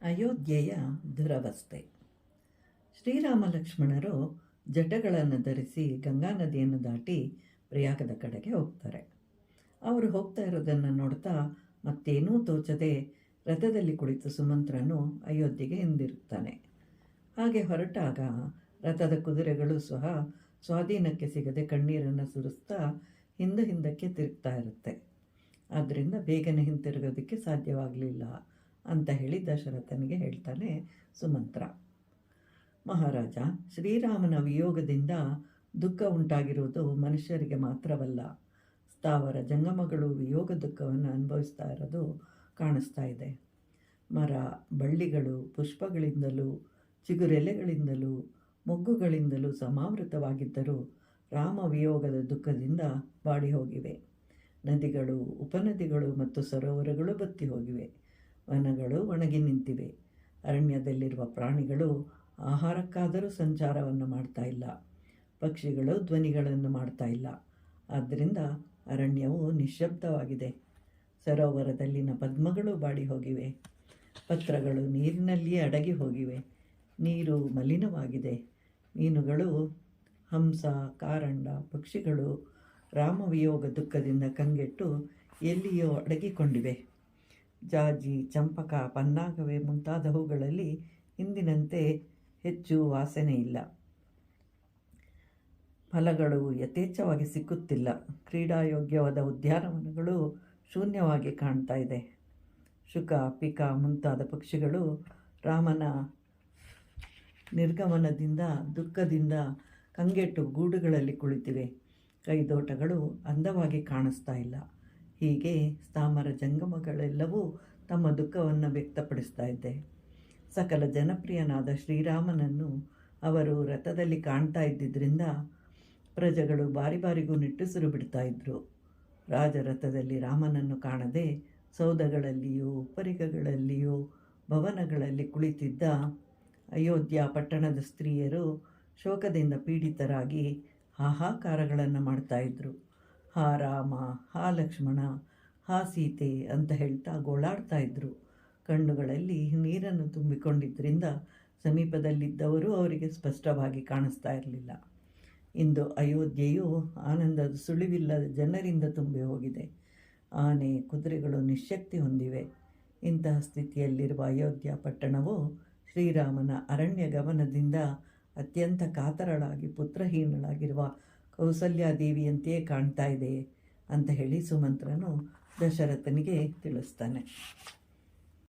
ಅಯೋಧ್ಯೆಯ ದುರವಸ್ಥೆ. ಶ್ರೀರಾಮ ಲಕ್ಷ್ಮಣರು ಜಟಗಳನ್ನು ಧರಿಸಿ ಗಂಗಾ ನದಿಯನ್ನು ದಾಟಿ ಪ್ರಯಾಗದ ಕಡೆಗೆ ಹೋಗ್ತಾರೆ. ಅವರು ಹೋಗ್ತಾ ಇರೋದನ್ನು ನೋಡ್ತಾ ಮತ್ತೇನೂ ತೋಚದೆ ರಥದಲ್ಲಿ ಕುಳಿತು ಸುಮಂತ್ರನು ಅಯೋಧ್ಯೆಗೆ ಹಿಂದಿರುಗ್ತಾನೆ. ಹಾಗೆ ಹೊರಟಾಗ ರಥದ ಕುದುರೆಗಳು ಸಹ ಸ್ವಾಧೀನಕ್ಕೆ ಸಿಗದೆ ಕಣ್ಣೀರನ್ನು ಸುರಿಸ್ತಾ ಹಿಂದಕ್ಕೆ ತಿರುಗ್ತಾ ಇರುತ್ತೆ. ಆದ್ದರಿಂದ ಬೇಗನೆ ಹಿಂತಿರುಗೋದಕ್ಕೆ ಸಾಧ್ಯವಾಗಲಿಲ್ಲ ಅಂತ ಹೇಳಿ ದಶರಥನಿಗೆ ಹೇಳ್ತಾನೆ ಸುಮಂತ್ರ. ಮಹಾರಾಜ, ಶ್ರೀರಾಮನ ವಿಯೋಗದಿಂದ ದುಃಖ ಉಂಟಾಗಿರುವುದು ಮನುಷ್ಯರಿಗೆ ಮಾತ್ರವಲ್ಲ, ಸ್ಥಾವರ ಜಂಗಮಗಳು ವಿಯೋಗ ದುಃಖವನ್ನು ಅನುಭವಿಸ್ತಾ ಇರೋದು ಕಾಣಿಸ್ತಾ ಇದೆ. ಮರ ಬಳ್ಳಿಗಳು ಪುಷ್ಪಗಳಿಂದಲೂ ಚಿಗುರೆಲೆಗಳಿಂದಲೂ ಮೊಗ್ಗುಗಳಿಂದಲೂ ಸಮಾವೃತವಾಗಿದ್ದರೂ ರಾಮ ವಿಯೋಗದ ದುಃಖದಿಂದ ಬಾಡಿ ಹೋಗಿವೆ. ನದಿಗಳು ಉಪನದಿಗಳು ಮತ್ತು ಸರೋವರಗಳು ಬತ್ತಿ ಹೋಗಿವೆ. ವನಗಳು ಒಣಗಿ ನಿಂತಿವೆ. ಅರಣ್ಯದಲ್ಲಿರುವ ಪ್ರಾಣಿಗಳು ಆಹಾರಕ್ಕಾದರೂ ಸಂಚಾರವನ್ನು ಮಾಡ್ತಾ ಇಲ್ಲ. ಪಕ್ಷಿಗಳು ಧ್ವನಿಗಳನ್ನು ಮಾಡ್ತಾ ಇಲ್ಲ. ಆದ್ದರಿಂದ ಅರಣ್ಯವು ನಿಶ್ಶಬ್ದವಾಗಿದೆ. ಸರೋವರದಲ್ಲಿನ ಪದ್ಮಗಳು ಬಾಡಿ ಹೋಗಿವೆ. ಪತ್ರಗಳು ನೀರಿನಲ್ಲಿಯೇ ಅಡಗಿ ಹೋಗಿವೆ. ನೀರು ಮಲಿನವಾಗಿದೆ. ಮೀನುಗಳು, ಹಂಸ, ಕಾರಂಡ, ಪಕ್ಷಿಗಳು ರಾಮವಿಯೋಗ ದುಃಖದಿಂದ ಕಂಗೆಟ್ಟು ಎಲ್ಲಿಯೋ ಅಡಗಿಕೊಂಡಿವೆ. ಜಾಜಿ, ಚಂಪಕ, ಪನ್ನಾಗವೆ ಮುಂತಾದ ಹೂಗಳಲ್ಲಿ ಹಿಂದಿನಂತೆ ಹೆಚ್ಚು ವಾಸನೆ ಇಲ್ಲ. ಫಲಗಳು ಯಥೇಚ್ಛವಾಗಿ ಸಿಕ್ಕುತ್ತಿಲ್ಲ. ಕ್ರೀಡಾಯೋಗ್ಯವಾದ ಉದ್ಯಾನವನಗಳು ಶೂನ್ಯವಾಗಿ ಕಾಣ್ತಾ ಇದೆ. ಶುಕ, ಪಿಕ ಮುಂತಾದ ಪಕ್ಷಿಗಳು ರಾಮನ ನಿರ್ಗಮನದಿಂದ ದುಃಖದಿಂದ ಕಂಗೆಟ್ಟು ಗೂಡುಗಳಲ್ಲಿ ಕುಳಿತಿವೆ. ಕೈದೋಟಗಳು ಅಂದವಾಗಿ ಕಾಣಿಸ್ತಾ ಇಲ್ಲ. ಹೀಗೆ ಸ್ಥಾವರ ಜಂಗಮಗಳೆಲ್ಲವೂ ತಮ್ಮ ದುಃಖವನ್ನು ವ್ಯಕ್ತಪಡಿಸ್ತಾ ಇದ್ದೆ. ಸಕಲ ಜನಪ್ರಿಯನಾದ ಶ್ರೀರಾಮನನ್ನು ಅವರು ರಥದಲ್ಲಿ ಕಾಣ್ತಾ ಇದ್ದಿದ್ದರಿಂದ ಪ್ರಜೆಗಳು ಬಾರಿ ಬಾರಿಗೂ ನಿಟ್ಟುಸಿರು ಬಿಡ್ತಾ ಇದ್ದರು. ರಾಜರಥದಲ್ಲಿ ರಾಮನನ್ನು ಕಾಣದೆ ಸೌಧಗಳಲ್ಲಿಯೂ ಉಪ್ಪರಿಗೆಗಳಲ್ಲಿಯೂ ಭವನಗಳಲ್ಲಿ ಕುಳಿತಿದ್ದ ಅಯೋಧ್ಯ ಪಟ್ಟಣದ ಸ್ತ್ರೀಯರು ಶೋಕದಿಂದ ಪೀಡಿತರಾಗಿ ಹಾಹಾಕಾರಗಳನ್ನು ಮಾಡ್ತಾಯಿದ್ರು. ಹಾ ರಾಮ, ಹಾ ಲಕ್ಷ್ಮಣ, ಹಾ ಸೀತೆ ಅಂತ ಹೇಳ್ತಾ ಗೋಳಾಡ್ತಾ ಇದ್ದರು. ಕಣ್ಣುಗಳಲ್ಲಿ ನೀರನ್ನು ತುಂಬಿಕೊಂಡಿದ್ದರಿಂದ ಸಮೀಪದಲ್ಲಿದ್ದವರು ಅವರಿಗೆ ಸ್ಪಷ್ಟವಾಗಿ ಕಾಣಿಸ್ತಾ ಇರಲಿಲ್ಲ. ಇಂದು ಅಯೋಧ್ಯೆಯು ಆನಂದದ ಸುಳಿವಿಲ್ಲದ ಜನರಿಂದ ತುಂಬಿ ಹೋಗಿದೆ. ಆನೆ ಕುದುರೆಗಳು ನಿಶ್ಶಕ್ತಿ ಹೊಂದಿವೆ. ಇಂತಹ ಸ್ಥಿತಿಯಲ್ಲಿರುವ ಅಯೋಧ್ಯ ಪಟ್ಟಣವು ಶ್ರೀರಾಮನ ಅರಣ್ಯ ಗಮನದಿಂದ ಅತ್ಯಂತ ಕಾತರಳಾಗಿ ಪುತ್ರಹೀನಳಾಗಿರುವ ಕೌಸಲ್ಯಾದೇವಿಯಂತೆಯೇ ಕಾಣ್ತಾ ಇದೆ ಅಂತ ಹೇಳಿ ಸುಮಂತ್ರನು ದಶರಥನಿಗೆ ತಿಳಿಸ್ತಾನೆ.